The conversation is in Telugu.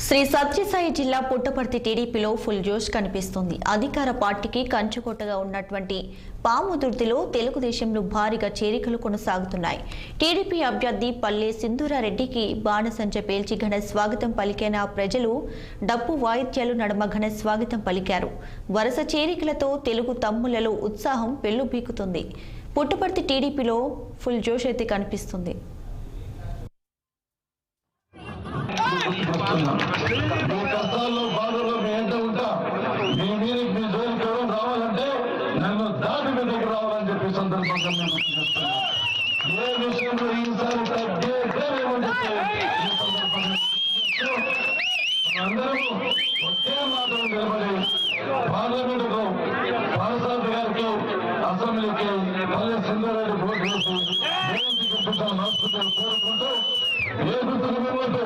శ్రీ సత్యసాయి జిల్లా పుట్టపర్తి టీడీపీలో ఫుల్ జోష్ కనిపిస్తుంది. అధికార పార్టీకి కంచుకోటగా ఉన్నటువంటి పాముదుర్తిలో తెలుగుదేశంలో భారీగా చేరికలు కొనసాగుతున్నాయి. టీడీపీ అభ్యర్థి పల్లె సింధూరారెడ్డికి బాణసంచ పేల్చి ఘన స్వాగతం పలికిన ప్రజలు డప్పు వాయిద్యాలు నడుమ ఘన స్వాగతం పలికారు. వరుస చేరికలతో తెలుగు తమ్ములలో ఉత్సాహం పెళ్లుబీకుతుంది. పుట్టపర్తి టీడీపీలో ఫుల్ జోష్ అయితే కనిపిస్తుంది. కష్టాల్లో బాధల్లో మీ ఎంత ఉంటా మీ మీద మీ జోలికి ఎవరు రావాలంటే నన్ను దాటి మీ దగ్గర రావాలని చెప్పి సందర్భంగా మేము చేస్తున్నాం. ఏ విషయంలో ఈసారి అందరూ ఒకే మాట నిలబడి పార్లమెంటుకు పాలసారథి గారికి అసెంబ్లీకి పల్లె సింధూరారెడ్డి ఓటు వేసి కోరుకుంటూ ఏ గుర్తుకు మిమ్మల్ని